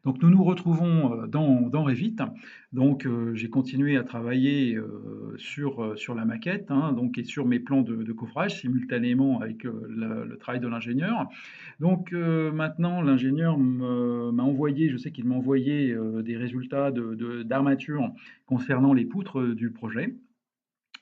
Donc nous nous retrouvons dans Revit. Donc j'ai continué à travailler sur la maquette, hein, donc, et sur mes plans de coffrage simultanément avec le travail de l'ingénieur. Donc maintenant, l'ingénieur m'a envoyé, je sais qu'il m'a envoyé des résultats d'armature concernant les poutres du projet.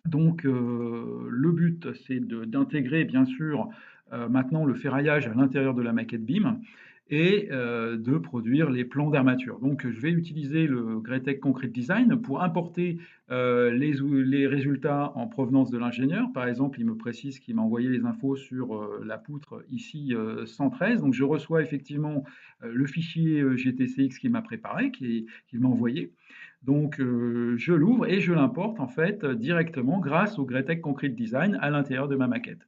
Donc le but, c'est d'intégrer bien sûr maintenant le ferraillage à l'intérieur de la maquette BIM et de produire les plans d'armature. Donc je vais utiliser le Greatech Concrete Design pour importer les résultats en provenance de l'ingénieur. Par exemple, il me précise qu'il m'a envoyé les infos sur la poutre ici 113. Donc je reçois effectivement le fichier GTCX qu'il m'a préparé, qu'il m'a envoyé. Donc, je l'ouvre et je l'importe en fait directement grâce au Greatech Concrete Design à l'intérieur de ma maquette.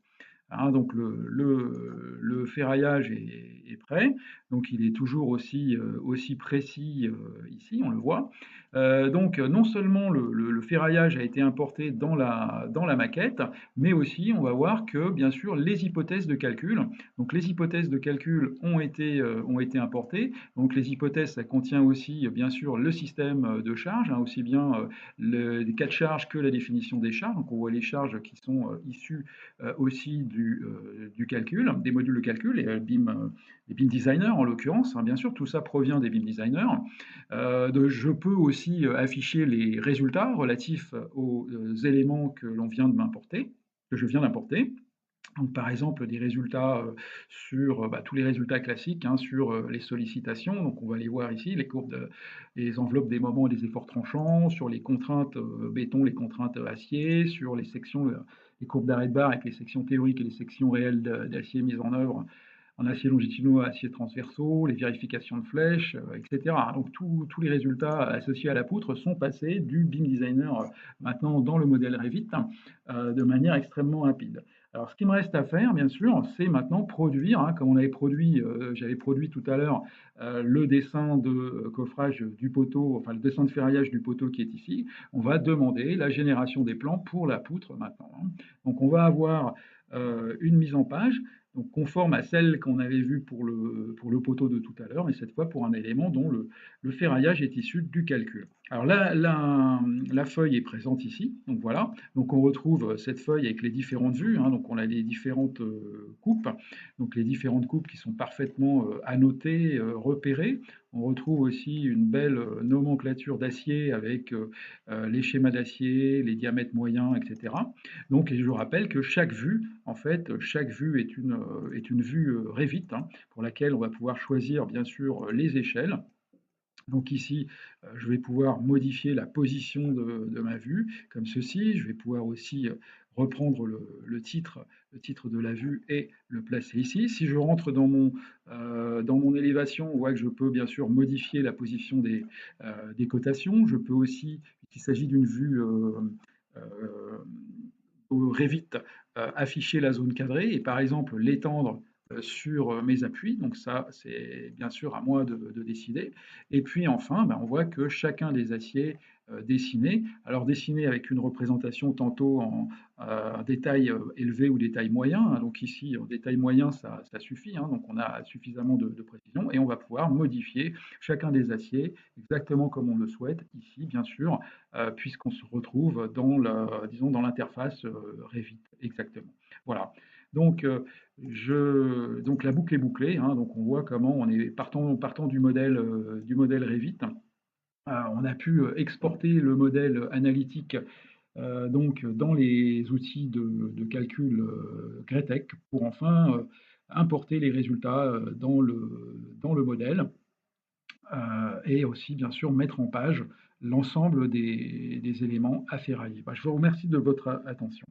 Hein, donc le ferraillage est prêt, donc il est toujours aussi précis ici, on le voit. Donc non seulement le ferraillage a été importé dans la maquette, mais aussi on va voir que bien sûr les hypothèses de calcul, donc les hypothèses de calcul ont été importées. Donc les hypothèses, ça contient aussi bien sûr le système de charge, hein, aussi bien les cas de charge que la définition des charges. Donc on voit les charges qui sont issues aussi du calcul, des modules de calcul, et les BIM designers en l'occurrence, hein, bien sûr, tout ça provient des BIM designers. Je peux aussi afficher les résultats relatifs aux éléments que l'on vient de m'importer, que je viens d'importer. Donc, par exemple, des résultats sur tous les résultats classiques, hein, sur les sollicitations. Donc, on va les voir ici, les courbes, les enveloppes des moments et des efforts tranchants, sur les contraintes béton, les contraintes acier, sur les sections, les courbes d'arrêt de barre avec les sections théoriques et les sections réelles d'acier mises en œuvre en acier longitudinaux, acier transversaux, les vérifications de flèches, etc. Donc, tous les résultats associés à la poutre sont passés du BIM Designer maintenant dans le modèle Revit de manière extrêmement rapide. Alors, ce qui me reste à faire, bien sûr, c'est maintenant produire, hein, comme j'avais produit tout à l'heure le dessin de coffrage du poteau, enfin le dessin de ferraillage du poteau qui est ici. On va demander la génération des plans pour la poutre maintenant, hein. Donc, on va avoir une mise en page, donc conforme à celle qu'on avait vue pour le poteau de tout à l'heure, mais cette fois pour un élément dont le ferraillage est issu du calcul. Alors là, la feuille est présente ici, donc voilà. Donc on retrouve cette feuille avec les différentes vues, hein, donc on a les différentes coupes, donc les différentes coupes qui sont parfaitement annotées, repérées. On retrouve aussi une belle nomenclature d'acier avec les schémas d'acier, les diamètres moyens, etc. Donc, et je rappelle que chaque vue, en fait, chaque vue est une vue Revit, hein, pour laquelle on va pouvoir choisir bien sûr les échelles. Donc ici, je vais pouvoir modifier la position de ma vue, comme ceci. Je vais pouvoir aussi reprendre le titre de la vue et le placer ici. Si je rentre dans mon élévation, on voit que je peux bien sûr modifier la position des cotations. Je peux aussi, s'il s'agit d'une vue euh, au Revit, afficher la zone cadrée et par exemple l'étendre sur mes appuis. Donc ça, c'est bien sûr à moi de décider. Et puis enfin, on voit que chacun des aciers dessinés, alors dessinés avec une représentation tantôt en détail élevé ou détail moyen, hein. Donc ici, en détail moyen, ça suffit, hein. Donc on a suffisamment de précision et on va pouvoir modifier chacun des aciers exactement comme on le souhaite ici, bien sûr, puisqu'on se retrouve disons, dans l'interface Revit, exactement. Voilà. Donc, donc la boucle est bouclée, hein. Donc on voit comment on est partant du modèle Revit. On a pu exporter le modèle analytique donc dans les outils de calcul Greatech pour enfin importer les résultats dans le modèle et aussi bien sûr mettre en page l'ensemble des éléments à ferrailler. Je vous remercie de votre attention.